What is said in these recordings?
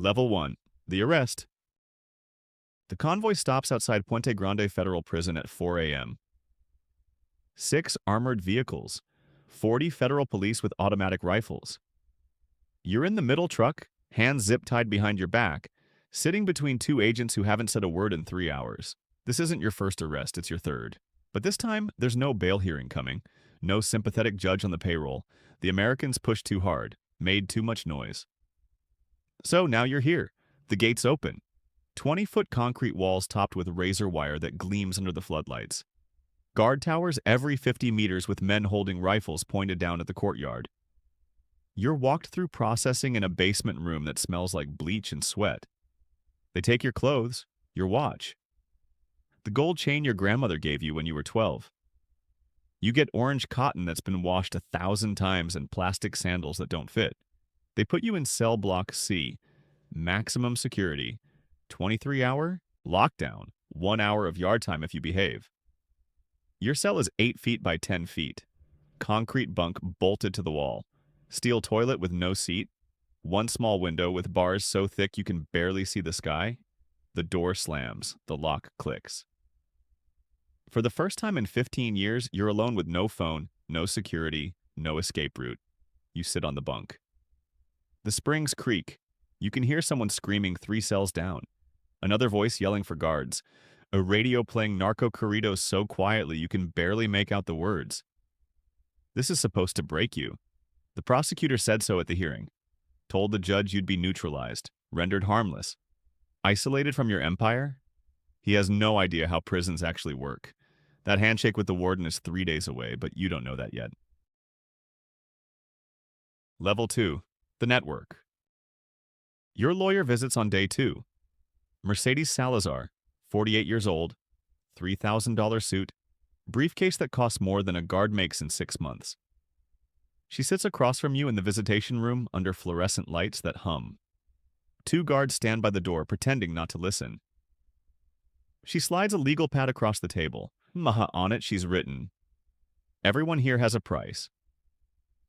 Level 1. The arrest. The convoy stops outside Puente Grande Federal Prison at 4 a.m. 6 armored vehicles, 40 federal police with automatic rifles. You're in the middle truck, hands zip-tied behind your back, sitting between 2 agents who haven't said a word in 3 hours. This isn't your first arrest, it's your third. But this time, there's no bail hearing coming, no sympathetic judge on the payroll. The Americans pushed too hard, made too much noise. So now you're here. The gates open. 20-foot concrete walls topped with razor wire that gleams under the floodlights. Guard towers every 50 meters with men holding rifles pointed down at the courtyard. You're walked through processing in a basement room that smells like bleach and sweat. They take your clothes, your watch, the gold chain your grandmother gave you when you were 12. You get orange cotton that's been washed 1,000 times and plastic sandals that don't fit. They put you in cell block C, maximum security, 23-hour lockdown, 1 hour of yard time if you behave. Your cell is 8 feet by 10 feet. Concrete bunk bolted to the wall. Steel toilet with no seat. 1 small window with bars so thick you can barely see the sky. The door slams. The lock clicks. For the first time in 15 years, you're alone with no phone, no security, no escape route. You sit on the bunk. The springs creak. You can hear someone screaming 3 cells down. Another voice yelling for guards. A radio playing narco corridos so quietly you can barely make out the words. This is supposed to break you. The prosecutor said so at the hearing. Told the judge you'd be neutralized, rendered harmless. Isolated from your empire? He has no idea how prisons actually work. That handshake with the warden is 3 days away, but you don't know that yet. Level 2. The network. Your lawyer visits on day 2. Mercedes Salazar, 48 years old, $3,000 suit, briefcase that costs more than a guard makes in 6 months. She sits across from you in the visitation room under fluorescent lights that hum. 2 guards stand by the door, pretending not to listen. She slides a legal pad across the table. On it, she's written, "Everyone here has a price.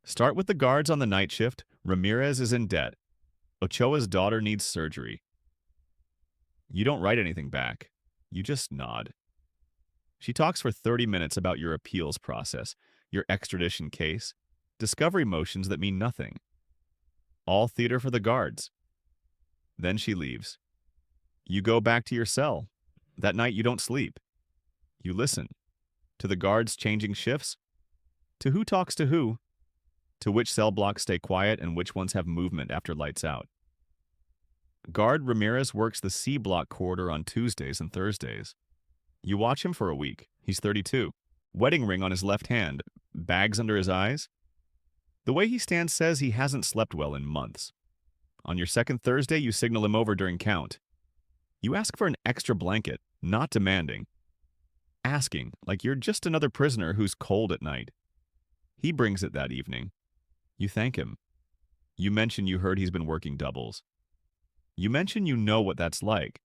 Start with the guards on the night shift. Ramirez is in debt. Ochoa's daughter needs surgery." You don't write anything back. You just nod. She talks for 30 minutes about your appeals process, your extradition case, discovery motions that mean nothing. All theater for the guards. Then she leaves. You go back to your cell. That night you don't sleep. You listen. To the guards changing shifts. To who talks to who. To which cell blocks stay quiet and which ones have movement after lights out. Guard Ramirez works the C block corridor on Tuesdays and Thursdays. You watch him for a week. He's 32. Wedding ring on his left hand. Bags under his eyes. The way he stands says he hasn't slept well in months. On your second Thursday, you signal him over during count. You ask for an extra blanket, not demanding. Asking, like you're just another prisoner who's cold at night. He brings it that evening. You thank him. You mention you heard he's been working doubles. You mention you know what that's like,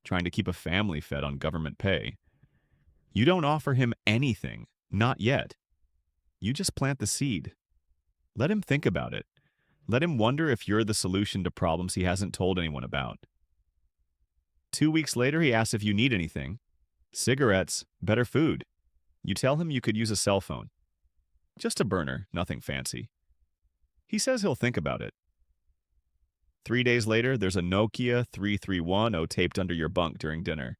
trying to keep a family fed on government pay. You don't offer him anything, not yet. You just plant the seed. Let him think about it. Let him wonder if you're the solution to problems he hasn't told anyone about. 2 weeks later, he asks if you need anything. Cigarettes, better food. You tell him you could use a cell phone. Just a burner, nothing fancy. He says he'll think about it. 3 days later, there's a Nokia 3310 taped under your bunk during dinner.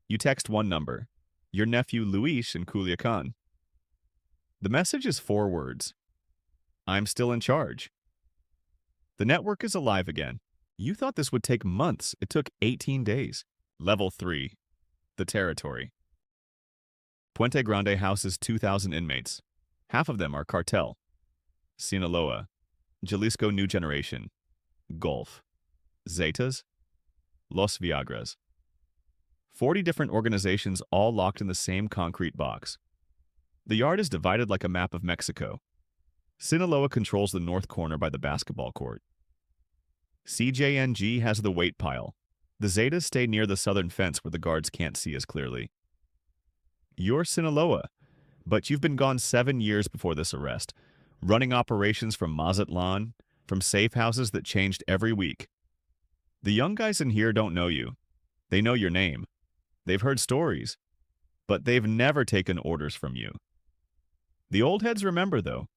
You text one number, your nephew Luis in Culiacan. The message is 4 words. I'm still in charge. The network is alive again. You thought this would take months. It took 18 days. Level 3. The territory. Puente Grande houses 2,000 inmates. Half of them are Cartel. Sinaloa. Jalisco New Generation. Gulf. Zetas. Los Viagras. 40 different organizations all locked in the same concrete box. The yard is divided like a map of Mexico. Sinaloa controls the north corner by the basketball court. CJNG has the weight pile. The Zetas stay near the southern fence where the guards can't see as clearly. You're Sinaloa, but you've been gone 7 years before this arrest, running operations from Mazatlan, from safe houses that changed every week. The young guys in here don't know you. They know your name. They've heard stories, but they've never taken orders from you. The old heads remember, though.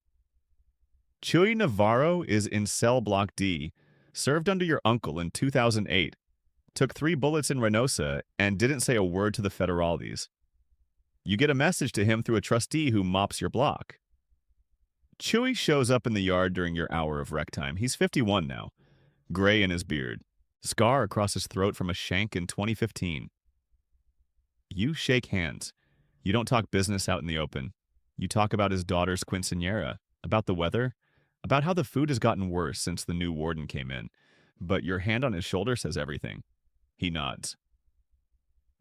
Chuy Navarro is in cell block D, served under your uncle in 2008, took 3 bullets in Reynosa, and didn't say a word to the federales. You get a message to him through a trustee who mops your block. Chuy shows up in the yard during your hour of rec time. He's 51 now, gray in his beard, scar across his throat from a shank in 2015. You shake hands. You don't talk business out in the open. You talk about his daughter's quinceañera, about the weather, about how the food has gotten worse since the new warden came in, but your hand on his shoulder says everything. He nods.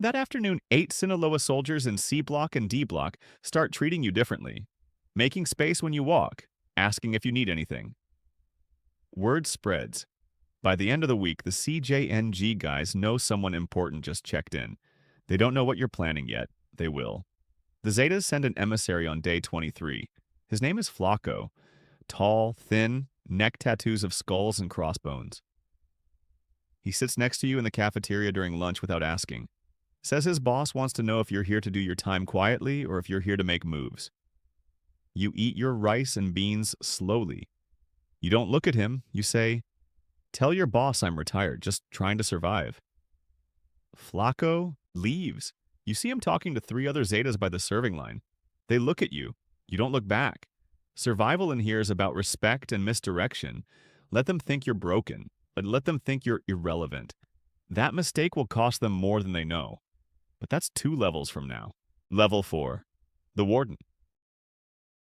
That afternoon, 8 Sinaloa soldiers in C Block and D Block start treating you differently, making space when you walk, asking if you need anything. Word spreads. By the end of the week, the CJNG guys know someone important just checked in. They don't know what you're planning yet. They will. The Zetas send an emissary on day 23. His name is Flaco. Tall, thin, neck tattoos of skulls and crossbones. He sits next to you in the cafeteria during lunch without asking. Says his boss wants to know if you're here to do your time quietly or if you're here to make moves. You eat your rice and beans slowly. You don't look at him. You say, "Tell your boss I'm retired, just trying to survive." Flaco leaves. You see him talking to 3 other Zetas by the serving line. They look at you. You don't look back. Survival in here is about respect and misdirection. Let them think you're broken. Let them think you're irrelevant. That mistake will cost them more than they know. But that's 2 levels from now. Level 4. The Warden.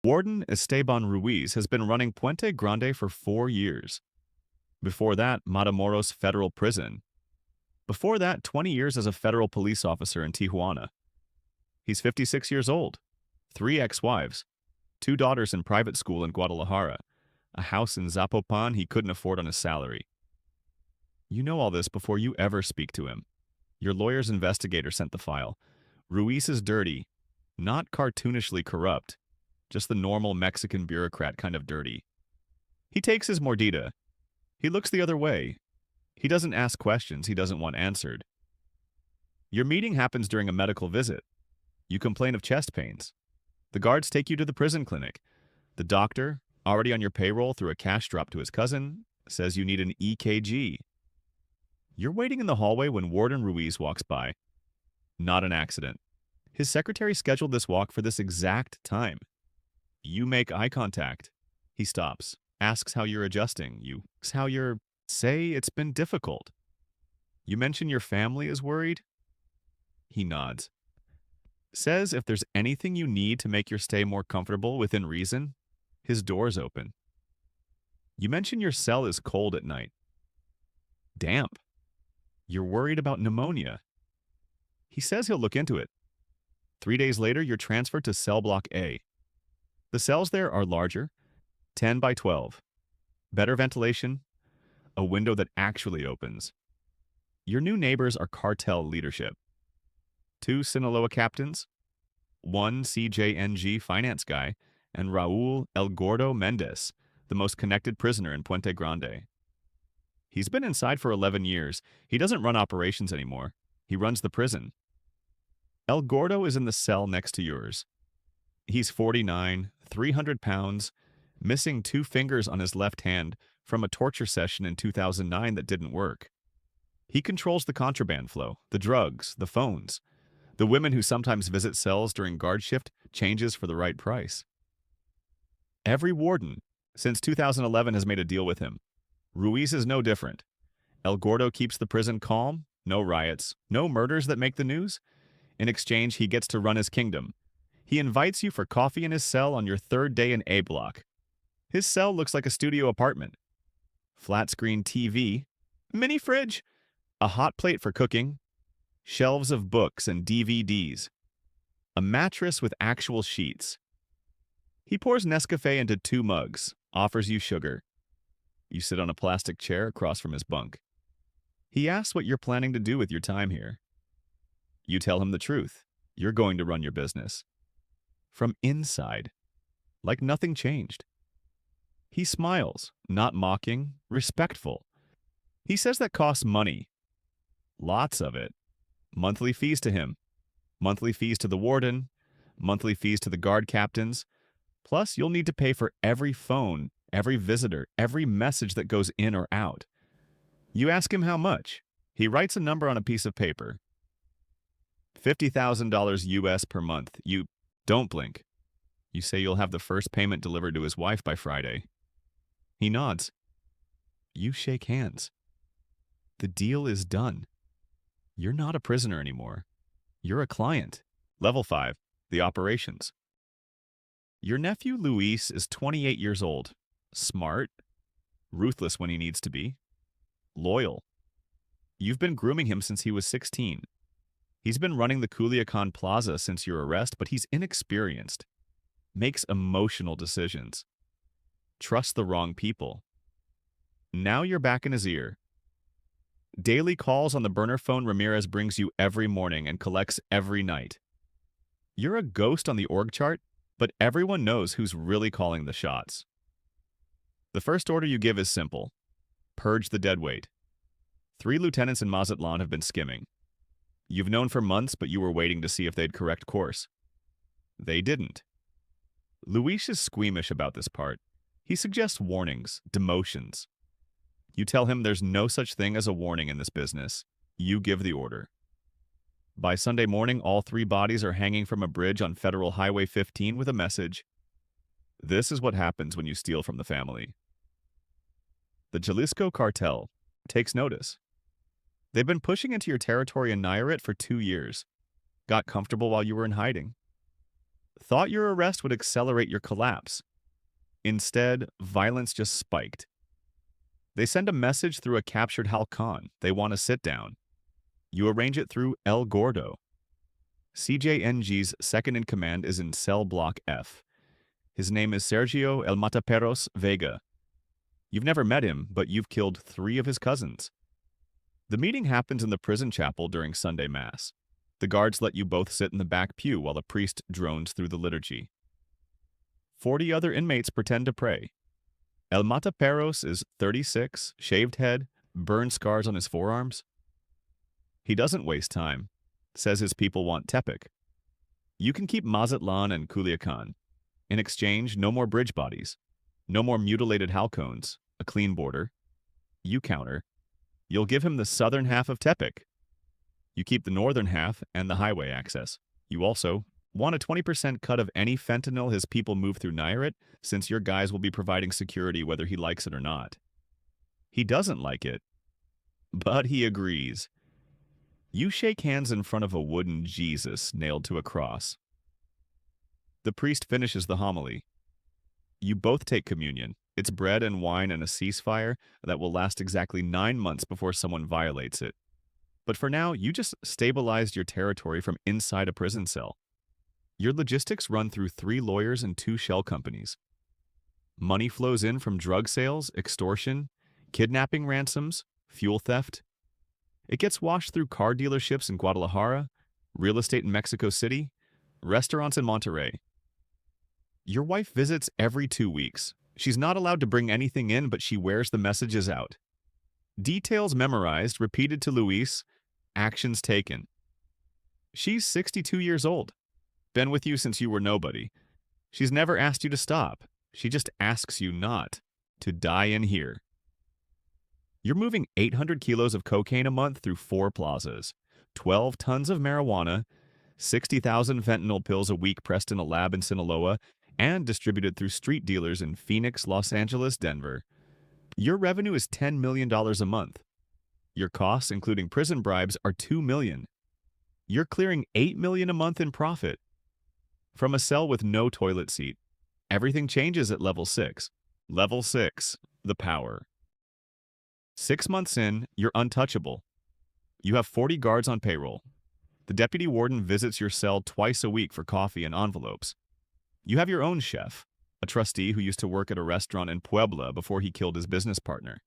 Warden Esteban Ruiz has been running Puente Grande for 4 years. Before that, Matamoros Federal Prison. Before that, 20 years as a federal police officer in Tijuana. He's 56 years old, 3 ex-wives, 2 daughters in private school in Guadalajara, a house in Zapopan he couldn't afford on his salary. You know all this before you ever speak to him. Your lawyer's investigator sent the file. Ruiz is dirty, not cartoonishly corrupt, just the normal Mexican bureaucrat kind of dirty. He takes his mordida. He looks the other way. He doesn't ask questions he doesn't want answered. Your meeting happens during a medical visit. You complain of chest pains. The guards take you to the prison clinic. The doctor, already on your payroll through a cash drop to his cousin, says you need an EKG. You're waiting in the hallway when Warden Ruiz walks by. Not an accident. His secretary scheduled this walk for this exact time. You make eye contact. He stops, asks how you're adjusting. You ask how you're, say it's been difficult. You mention your family is worried. He nods. Says if there's anything you need to make your stay more comfortable within reason, his door's open. You mention your cell is cold at night. Damp. You're worried about pneumonia. He says he'll look into it. 3 days later, you're transferred to cell block A. The cells there are larger, 10 by 12. Better ventilation, a window that actually opens. Your new neighbors are cartel leadership. 2 Sinaloa captains, 1 CJNG finance guy, and Raul El Gordo Mendez, the most connected prisoner in Puente Grande. He's been inside for 11 years. He doesn't run operations anymore. He runs the prison. El Gordo is in the cell next to yours. He's 49, 300 pounds, missing 2 fingers on his left hand from a torture session in 2009 that didn't work. He controls the contraband flow, the drugs, the phones. The women who sometimes visit cells during guard shift changes for the right price. Every warden since 2011 has made a deal with him. Ruiz is no different. El Gordo keeps the prison calm, no riots, no murders that make the news. In exchange, he gets to run his kingdom. He invites you for coffee in his cell on your 3rd day in A block. His cell looks like a studio apartment. Flat screen TV, mini fridge, a hot plate for cooking, shelves of books and DVDs, a mattress with actual sheets. He pours Nescafe into 2 mugs, offers you sugar. You sit on a plastic chair across from his bunk. He asks what you're planning to do with your time here. You tell him the truth. You're going to run your business. From inside, like nothing changed. He smiles, not mocking, respectful. He says that costs money. Lots of it. Monthly fees to him, monthly fees to the warden, monthly fees to the guard captains. Plus, you'll need to pay for every phone, every visitor, every message that goes in or out. You ask him how much. He writes a number on a piece of paper. $50,000 US per month. You don't blink. You say you'll have the first payment delivered to his wife by Friday. He nods. You shake hands. The deal is done. You're not a prisoner anymore. You're a client. Level 5, the operations. Your nephew Luis is 28 years old. Smart. Ruthless when he needs to be. Loyal. You've been grooming him since he was 16. He's been running the Culiacan Plaza since your arrest, but he's inexperienced. Makes emotional decisions. Trusts the wrong people. Now you're back in his ear. Daily calls on the burner phone Ramirez brings you every morning and collects every night. You're a ghost on the org chart, but everyone knows who's really calling the shots. The first order you give is simple. Purge the deadweight. 3 lieutenants in Mazatlan have been skimming. You've known for months, but you were waiting to see if they'd correct course. They didn't. Luis is squeamish about this part. He suggests warnings, demotions. You tell him there's no such thing as a warning in this business. You give the order. By Sunday morning, all 3 bodies are hanging from a bridge on Federal Highway 15 with a message. This is what happens when you steal from the family. The Jalisco Cartel takes notice. They've been pushing into your territory in Nayarit for 2 years. Got comfortable while you were in hiding. Thought your arrest would accelerate your collapse. Instead, violence just spiked. They send a message through a captured Halcon. They want to sit down. You arrange it through El Gordo. CJNG's second-in-command is in cell block F. His name is Sergio El Mataperos Vega. You've never met him, but you've killed 3 of his cousins. The meeting happens in the prison chapel during Sunday Mass. The guards let you both sit in the back pew while a priest drones through the liturgy. 40 other inmates pretend to pray. El Mataperos is 36, shaved head, burn scars on his forearms. He doesn't waste time. Says his people want Tepic. You can keep Mazatlan and Culiacan. In exchange, no more bridge bodies. No more mutilated halcones. A clean border. You counter. You'll give him the southern half of Tepic. You keep the northern half and the highway access. You also want a 20% cut of any fentanyl his people move through Nayarit, since your guys will be providing security whether he likes it or not. He doesn't like it, but he agrees. You shake hands in front of a wooden Jesus nailed to a cross. The priest finishes the homily. You both take communion. It's bread and wine and a ceasefire that will last exactly 9 months before someone violates it. But for now, you just stabilized your territory from inside a prison cell. Your logistics run through 3 lawyers and 2 shell companies. Money flows in from drug sales, extortion, kidnapping ransoms, fuel theft. It gets washed through car dealerships in Guadalajara, real estate in Mexico City, restaurants in Monterrey. Your wife visits every 2 weeks. She's not allowed to bring anything in, but she wears the messages out. Details memorized, repeated to Luis, actions taken. She's 62 years old. Been with you since you were nobody. She's never asked you to stop. She just asks you not to die in here. You're moving 800 kilos of cocaine a month through 4 plazas, 12 tons of marijuana, 60,000 fentanyl pills a week pressed in a lab in Sinaloa, and distributed through street dealers in Phoenix, Los Angeles, Denver. Your revenue is $10 million a month. Your costs, including prison bribes, are $2 million. You're clearing $8 million a month in profit. From a cell with no toilet seat, everything changes at level 6. Level 6, the power. 6 months in, you're untouchable. You have 40 guards on payroll. The deputy warden visits your cell twice a week for coffee and envelopes. You have your own chef, a trustee who used to work at a restaurant in Puebla before he killed his business partner.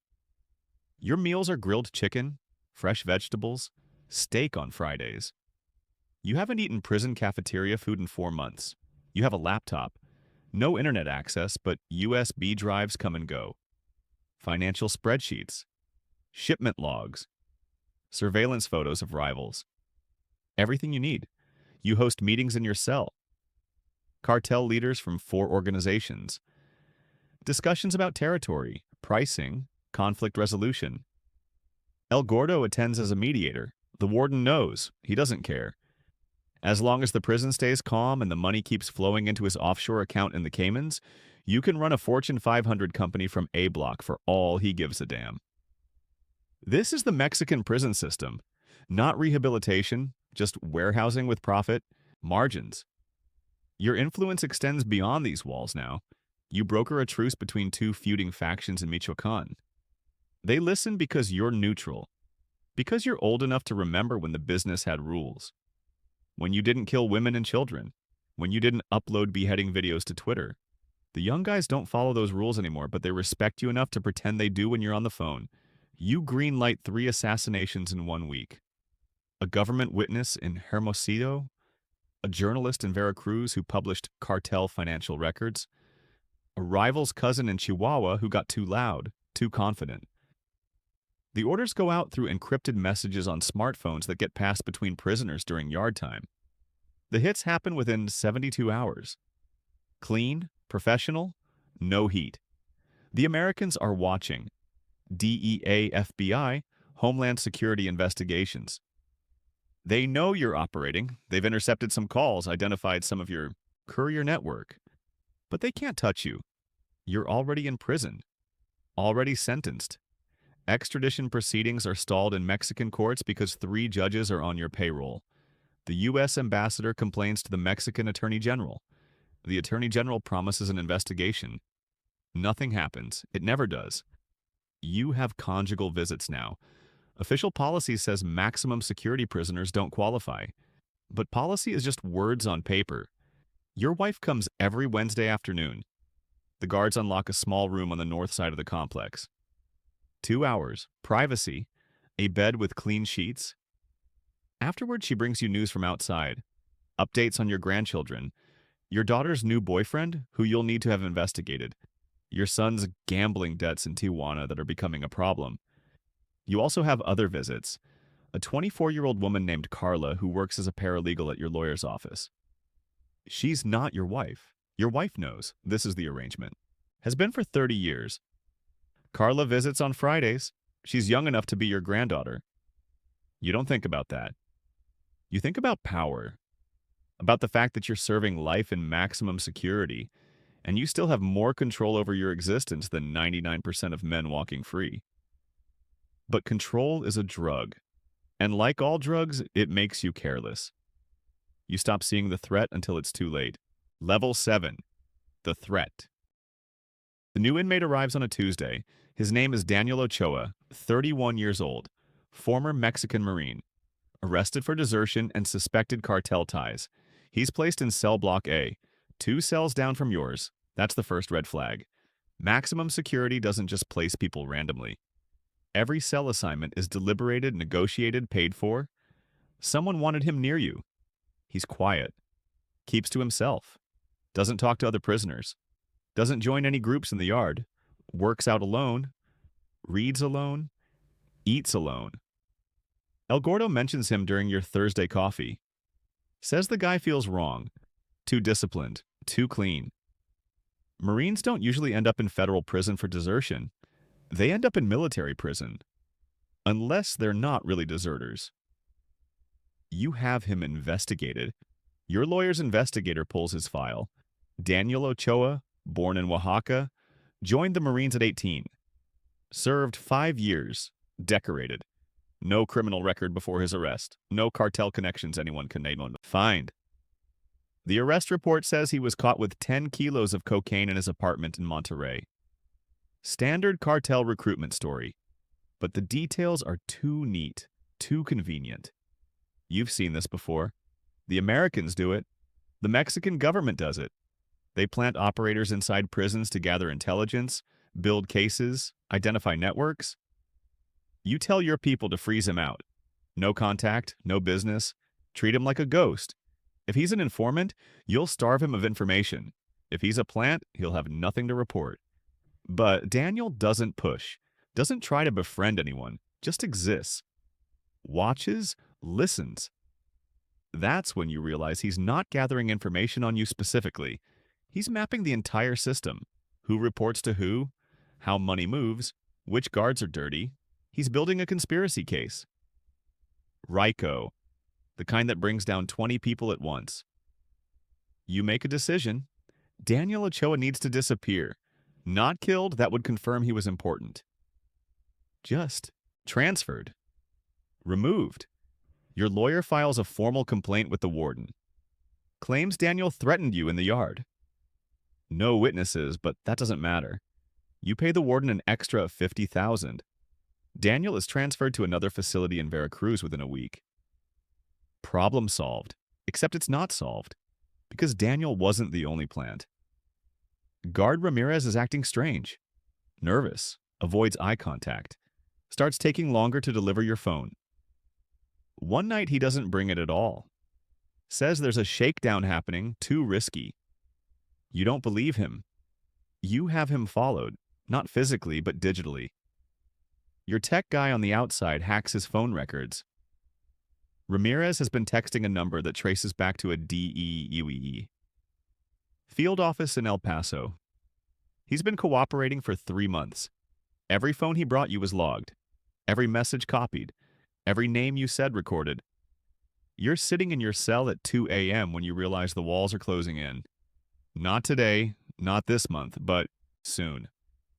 Your meals are grilled chicken, fresh vegetables, steak on Fridays. You haven't eaten prison cafeteria food in 4 months. You have a laptop. No internet access, but USB drives come and go. Financial spreadsheets. shipment logs, surveillance photos of rivals. Everything you need. You host meetings in your cell. Cartel leaders from 4 organizations. Discussions about territory, pricing, conflict resolution. El Gordo attends as a mediator. The warden knows. He doesn't care. As long as the prison stays calm and the money keeps flowing into his offshore account in the Caymans, you can run a Fortune 500 company from A Block for all he gives a damn. This is the Mexican prison system. Not rehabilitation, just warehousing with profit, margins. Your influence extends beyond these walls now. You broker a truce between 2 feuding factions in Michoacan. They listen because you're neutral, because you're old enough to remember when the business had rules. When you didn't kill women and children, when you didn't upload beheading videos to Twitter. The young guys don't follow those rules anymore, but they respect you enough to pretend they do when you're on the phone. You greenlight 3 assassinations in 1 week. A government witness in Hermosillo, a journalist in Veracruz who published cartel financial records, a rival's cousin in Chihuahua who got too loud, too confident. The orders go out through encrypted messages on smartphones that get passed between prisoners during yard time. The hits happen within 72 hours. Clean, professional, no heat. The Americans are watching. DEA, FBI, Homeland Security investigations. They know you're operating. They've intercepted some calls, identified some of your courier network. But they can't touch you. You're already in prison, already sentenced. Extradition proceedings are stalled in Mexican courts because 3 judges are on your payroll. The U.S. ambassador complains to the Mexican attorney general. The attorney general promises an investigation. Nothing happens. It never does. You have conjugal visits now. Official policy says maximum security prisoners don't qualify. But policy is just words on paper. Your wife comes every Wednesday afternoon. The guards unlock a small room on the north side of the complex. 2 hours, privacy, a bed with clean sheets. Afterward, she brings you news from outside, updates on your grandchildren, your daughter's new boyfriend, who you'll need to have investigated, your son's gambling debts in Tijuana that are becoming a problem. You also have other visits, a 24-year-old woman named Carla who works as a paralegal at your lawyer's office. She's not your wife. Your wife knows. This is the arrangement. Has been for 30 years. Carla visits on Fridays. She's young enough to be your granddaughter. You don't think about that. You think about power, about the fact that you're serving life in maximum security, and you still have more control over your existence than 99% of men walking free. But control is a drug, and like all drugs, it makes you careless. You stop seeing the threat until it's too late. Level 7. The threat. The new inmate arrives on a Tuesday. His name is Daniel Ochoa, 31 years old, former Mexican Marine, arrested for desertion and suspected cartel ties. He's placed in cell block A, 2 cells down from yours. That's the first red flag. Maximum security doesn't just place people randomly. Every cell assignment is deliberated, negotiated, paid for. Someone wanted him near you. He's quiet, keeps to himself, doesn't talk to other prisoners, doesn't join any groups in the yard, works out alone, reads alone, eats alone. El Gordo mentions him during your Thursday coffee. Says the guy feels wrong, too disciplined, too clean. Marines don't usually end up in federal prison for desertion. They end up in military prison, unless they're not really deserters. You have him investigated. Your lawyer's investigator pulls his file. Daniel Ochoa, born in Oaxaca, joined the Marines at 18. Served 5 years, decorated. No criminal record before his arrest. No cartel connections anyone can name on. Fined. The arrest report says he was caught with 10 kilos of cocaine in his apartment in Monterrey. Standard cartel recruitment story. But the details are too neat, too convenient. You've seen this before. The Americans do it. The Mexican government does it. They plant operators inside prisons to gather intelligence, build cases, identify networks. You tell your people to freeze him out. No contact, no business. Treat him like a ghost. If he's an informant, you'll starve him of information. If he's a plant, he'll have nothing to report. But Daniel doesn't push. Doesn't try to befriend anyone, just exists. Watches, listens. That's when you realize he's not gathering information on you specifically. He's mapping the entire system. Who reports to who, how money moves, which guards are dirty. He's building a conspiracy case. Ryko, the kind that brings down 20 people at once. You make a decision. Daniel Ochoa needs to disappear. Not killed, that would confirm he was important. Just transferred. Removed. Your lawyer files a formal complaint with the warden. Claims Daniel threatened you in the yard. No witnesses, but that doesn't matter. You pay the warden an extra of $50,000. Daniel is transferred to another facility in Veracruz within a week. Problem solved, except it's not solved, because Daniel wasn't the only plant. Guard Ramirez is acting strange. Nervous, avoids eye contact, starts taking longer to deliver your phone. One night he doesn't bring it at all. Says there's a shakedown happening, too risky. You don't believe him. You have him followed, not physically but digitally. Your tech guy on the outside hacks his phone records. Ramirez has been texting a number that traces back to a DEUEE. Field office in El Paso. He's been cooperating for 3 months. Every phone he brought you was logged. Every message copied. Every name you said recorded. You're sitting in your cell at 2 a.m. when you realize the walls are closing in. Not today, not this month, but soon.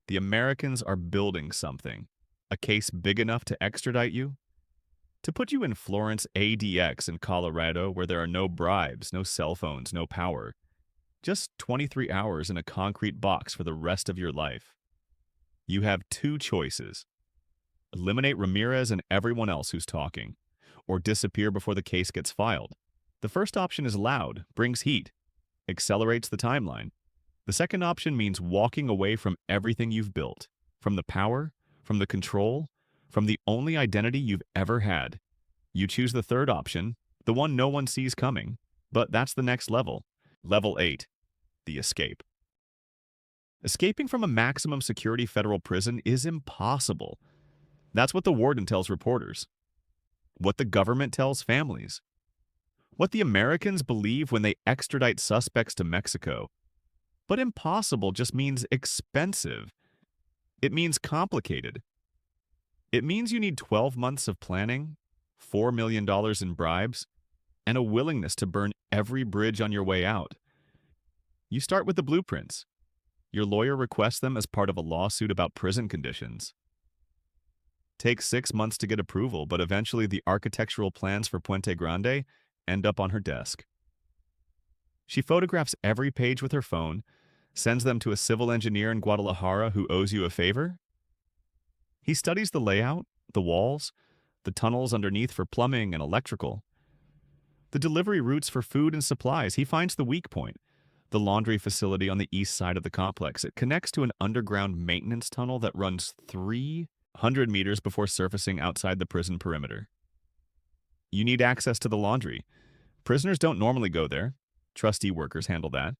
The Americans are building something. A case big enough to extradite you? To put you in Florence ADX in Colorado where there are no bribes, no cell phones, no power. Just 23 hours in a concrete box for the rest of your life. You have 2 choices. Eliminate Ramirez and everyone else who's talking, or disappear before the case gets filed. The first option is loud, brings heat, accelerates the timeline. The second option means walking away from everything you've built, from the power, from the control, from the only identity you've ever had. You choose the third option, the one no one sees coming, but that's the next level. Level 8, the escape. Escaping from a maximum security federal prison is impossible. That's what the warden tells reporters. What the government tells families. What the Americans believe when they extradite suspects to Mexico. But impossible just means expensive. It means complicated. It means you need 12 months of planning, $4 million in bribes, and a willingness to burn every bridge on your way out. You start with the blueprints. Your lawyer requests them as part of a lawsuit about prison conditions. Takes 6 months to get approval, but eventually the architectural plans for Puente Grande end up on her desk. She photographs every page with her phone, sends them to a civil engineer in Guadalajara who owes you a favor. He studies the layout, the walls, the tunnels underneath for plumbing and electrical. The delivery routes for food and supplies, he finds the weak point, the laundry facility on the east side of the complex. It connects to an underground maintenance tunnel that runs 300 meters before surfacing outside the prison perimeter. You need access to the laundry. Prisoners don't normally go there. Trustee workers handle that.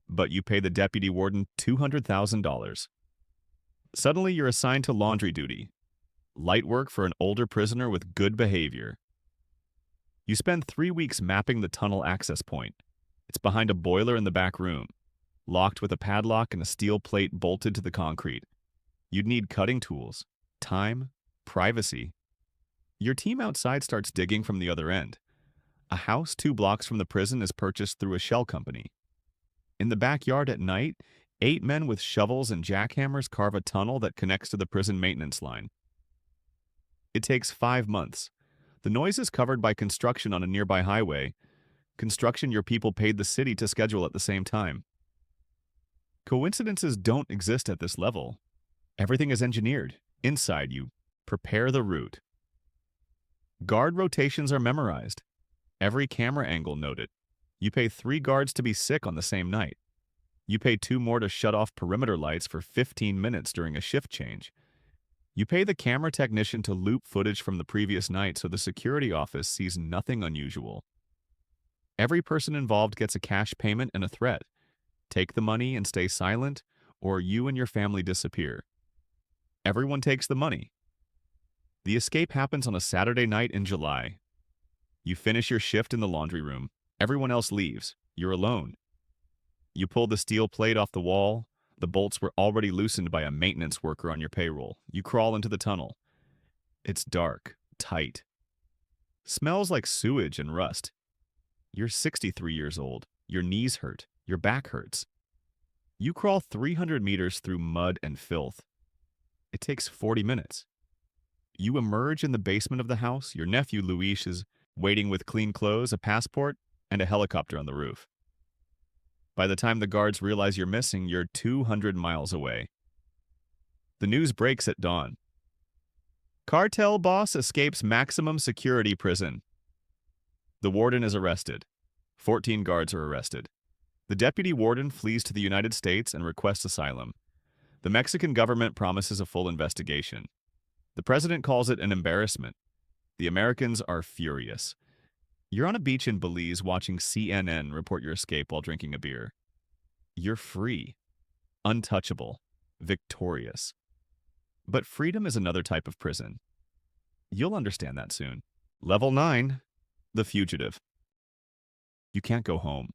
But you pay the deputy warden $200,000. Suddenly you're assigned to laundry duty. Light work for an older prisoner with good behavior. You spend 3 weeks mapping the tunnel access point. It's behind a boiler in the back room, locked with a padlock and a steel plate bolted to the concrete. You'd need cutting tools, time, privacy. Your team outside starts digging from the other end. A house 2 blocks from the prison is purchased through a shell company. In the backyard at night, 8 men with shovels and jackhammers carve a tunnel that connects to the prison maintenance line. It takes 5 months. The noise is covered by construction on a nearby highway, construction your people paid the city to schedule at the same time. Coincidences don't exist at this level. Everything is engineered. Inside you, prepare the route. Guard rotations are memorized. Every camera angle noted. You pay 3 guards to be sick on the same night. You pay 2 more to shut off perimeter lights for 15 minutes during a shift change. You pay the camera technician to loop footage from the previous night so the security office sees nothing unusual. Every person involved gets a cash payment and a threat. Take the money and stay silent, or you and your family disappear. Everyone takes the money. The escape happens on a Saturday night in July. You finish your shift in the laundry room. Everyone else leaves. You're alone. You pull the steel plate off the wall. The bolts were already loosened by a maintenance worker on your payroll. You crawl into the tunnel. It's dark, tight. Smells like sewage and rust. You're 63 years old. Your knees hurt. Your back hurts. You crawl 300 meters through mud and filth. It takes 40 minutes. You emerge in the basement of the house. Your nephew, Luis, is waiting with clean clothes, a passport, and a helicopter on the roof. By the time the guards realize you're missing, you're 200 miles away. The news breaks at dawn. Cartel boss escapes maximum security prison. The warden is arrested. 14 guards are arrested. The deputy warden flees to the United States and requests asylum. The Mexican government promises a full investigation. The president calls it an embarrassment. The Americans are furious. You're on a beach in Belize watching CNN report your escape while drinking a beer. You're free, untouchable, victorious. But freedom is another type of prison. You'll understand that soon. Level 9, the fugitive. You can't go home,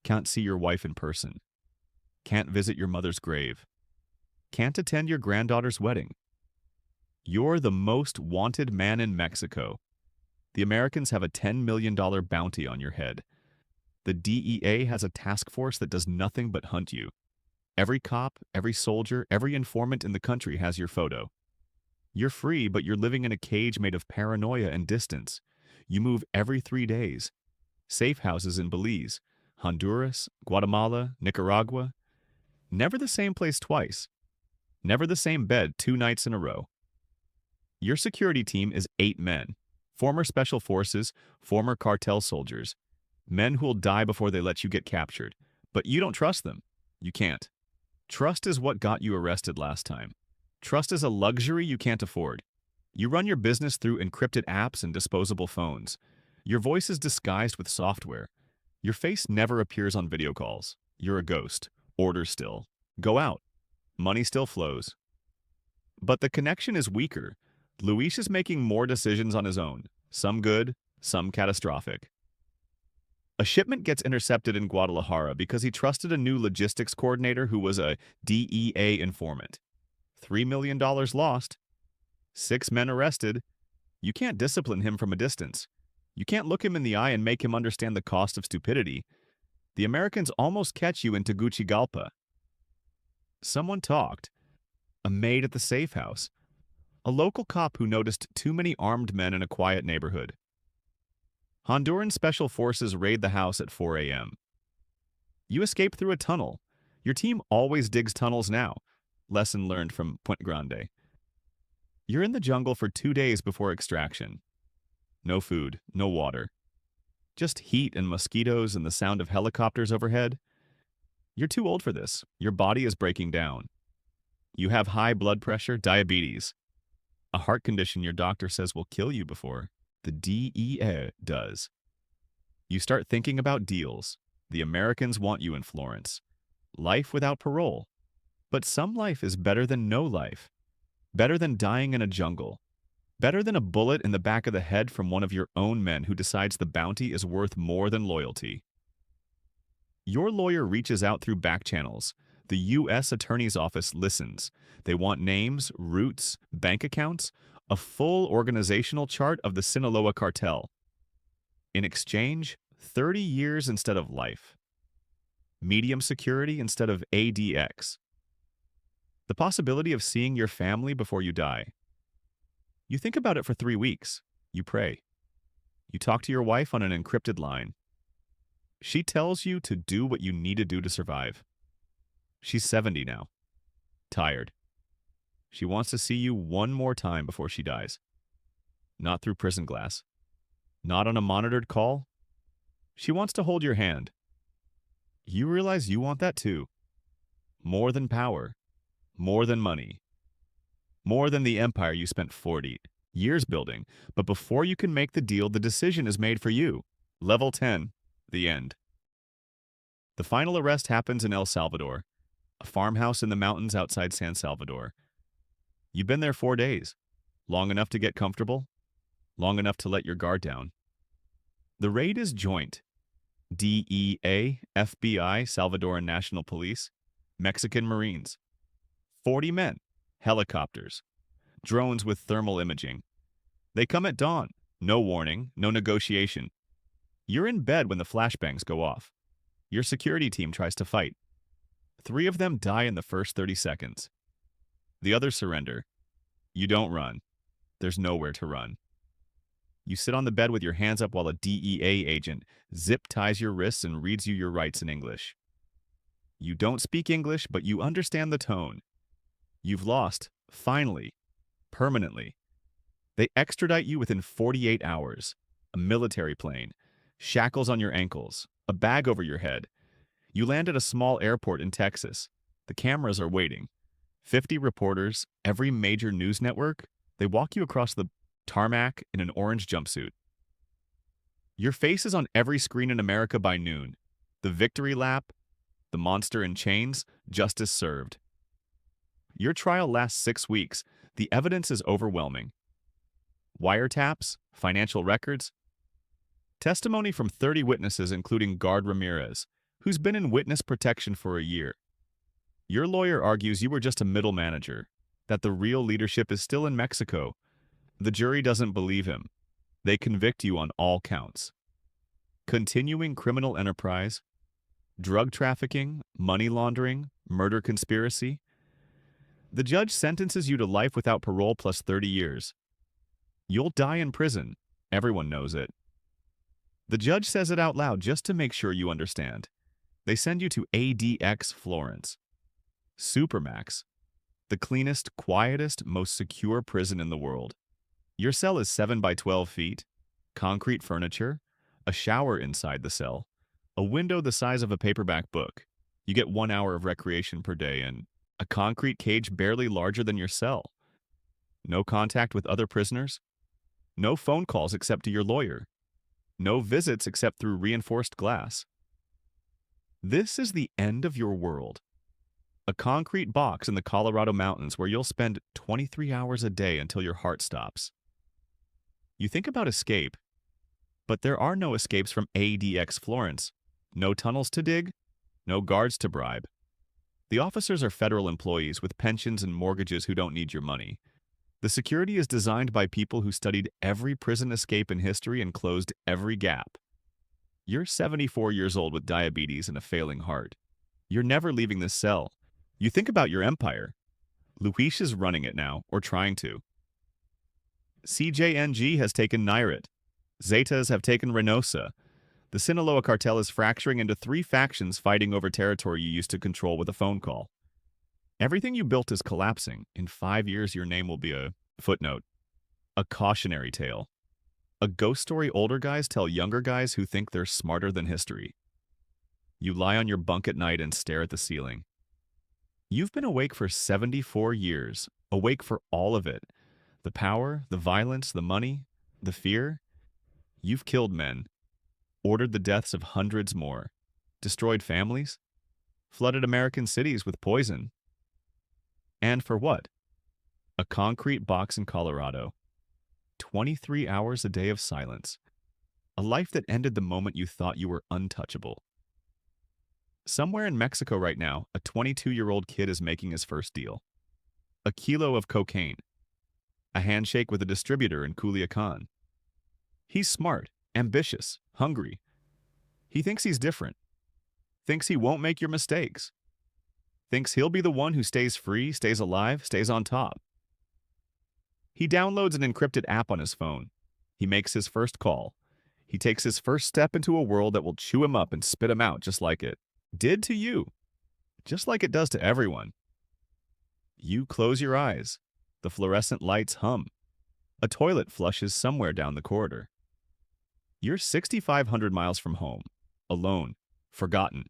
can't see your wife in person, can't visit your mother's grave, can't attend your granddaughter's wedding. You're the most wanted man in Mexico. The Americans have a $10 million bounty on your head. The DEA has a task force that does nothing but hunt you. Every cop, every soldier, every informant in the country has your photo. You're free, but you're living in a cage made of paranoia and distance. You move every 3 days. Safe houses in Belize, Honduras, Guatemala, Nicaragua. Never the same place twice. Never the same bed 2 nights in a row. Your security team is 8 men. Former special forces, former cartel soldiers. Men who'll die before they let you get captured. But you don't trust them. You can't. Trust is what got you arrested last time. Trust is a luxury you can't afford. You run your business through encrypted apps and disposable phones. Your voice is disguised with software. Your face never appears on video calls. You're a ghost. Order still. Go out. Money still flows. But the connection is weaker. Luis is making more decisions on his own. Some good, some catastrophic. A shipment gets intercepted in Guadalajara because he trusted a new logistics coordinator who was a DEA informant. $3 million lost. 6 men arrested. You can't discipline him from a distance. You can't look him in the eye and make him understand the cost of stupidity. The Americans almost catch you in Tegucigalpa. Someone talked. A maid at the safe house. A local cop who noticed too many armed men in a quiet neighborhood. Honduran special forces raid the house at 4 a.m. You escape through a tunnel. Your team always digs tunnels now. Lesson learned from Puente Grande. You're in the jungle for 2 days before extraction. No food, no water. Just heat and mosquitoes and the sound of helicopters overhead. You're too old for this. Your body is breaking down. You have high blood pressure, diabetes. A heart condition your doctor says will kill you before the DEA does. You start thinking about deals. The Americans want you in Florence. Life without parole. But some life is better than no life. Better than dying in a jungle. Better than a bullet in the back of the head from one of your own men who decides the bounty is worth more than loyalty. Your lawyer reaches out through back channels. The U.S. Attorney's Office listens. They want names, routes, bank accounts, a full organizational chart of the Sinaloa cartel. In exchange, 30 years instead of life. Medium security instead of ADX. The possibility of seeing your family before you die. You think about it for 3 weeks. You pray. You talk to your wife on an encrypted line. She tells you to do what you need to do to survive. She's 70 now. Tired. She wants to see you one more time before she dies. Not through prison glass. Not on a monitored call. She wants to hold your hand. You realize you want that too. More than power. More than money. More than the empire you spent 40 years building. But before you can make the deal, the decision is made for you. Level 10. The end. The final arrest happens in El Salvador, a farmhouse in the mountains outside San Salvador. You've been there 4 days. Long enough to get comfortable, long enough to let your guard down. The raid is joint. DEA, FBI, Salvadoran National Police, Mexican Marines. 40 men, helicopters, drones with thermal imaging. They come at dawn. No warning, no negotiation. You're in bed when the flashbangs go off. Your security team tries to fight. 3 of them die in the first 30 seconds. The others surrender. You don't run. There's nowhere to run. You sit on the bed with your hands up while a DEA agent zip ties your wrists and reads you your rights in English. You don't speak English, but you understand the tone. You've lost, finally, permanently. They extradite you within 48 hours. A military plane, shackles on your ankles, a bag over your head. You land at a small airport in Texas. The cameras are waiting. 50 reporters, every major news network. They walk you across the tarmac in an orange jumpsuit. Your face is on every screen in America by noon. The victory lap, the monster in chains, justice served. Your trial lasts 6 weeks. The evidence is overwhelming. Wiretaps, financial records, testimony from 30 witnesses including Guard Ramirez, who's been in witness protection for a year. Your lawyer argues you were just a middle manager, that the real leadership is still in Mexico. The jury doesn't believe him. They convict you on all counts. Continuing criminal enterprise, drug trafficking, money laundering, murder conspiracy. The judge sentences you to life without parole plus 30 years. You'll die in prison. Everyone knows it. The judge says it out loud just to make sure you understand. They send you to ADX Florence. Supermax. The cleanest, quietest, most secure prison in the world. Your cell is 7 by 12 feet, concrete furniture, a shower inside the cell, a window the size of a paperback book. You get 1 hour of recreation per day, and a concrete cage barely larger than your cell. No contact with other prisoners. No phone calls except to your lawyer. No visits except through reinforced glass. This is the end of your world. A concrete box in the Colorado mountains where you'll spend 23 hours a day until your heart stops. You think about escape, but there are no escapes from ADX Florence. No tunnels to dig, no guards to bribe. The officers are federal employees with pensions and mortgages who don't need your money. The security is designed by people who studied every prison escape in history and closed every gap. You're 74 years old with diabetes and a failing heart. You're never leaving this cell. You think about your empire. Luis is running it now, or trying to. CJNG has taken Nayarit. Zetas have taken Reynosa. The Sinaloa cartel is fracturing into 3 factions fighting over territory you used to control with a phone call. Everything you built is collapsing. In 5 years, your name will be a footnote, a cautionary tale, a ghost story older guys tell younger guys who think they're smarter than history. You lie on your bunk at night and stare at the ceiling. You've been awake for 74 years, awake for all of it. The power, the violence, the money, the fear. You've killed men, ordered the deaths of hundreds more, destroyed families, flooded American cities with poison. And for what? A concrete box in Colorado. 23 hours a day of silence. A life that ended the moment you thought you were untouchable. Somewhere in Mexico right now, a 22-year-old kid is making his first deal. A kilo of cocaine. A handshake with a distributor in Culiacan. He's smart, ambitious, hungry. He thinks he's different. Thinks he won't make your mistakes. Thinks he'll be the one who stays free, stays alive, stays on top. He downloads an encrypted app on his phone. He makes his first call. He takes his first step into a world that will chew him up and spit him out just like it did to you, just like it does to everyone. You close your eyes. The fluorescent lights hum. A toilet flushes somewhere down the corridor. You're 6,500 miles from home, alone, forgotten.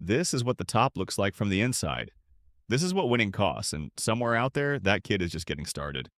This is what the top looks like from the inside. This is what winning costs, and somewhere out there, that kid is just getting started.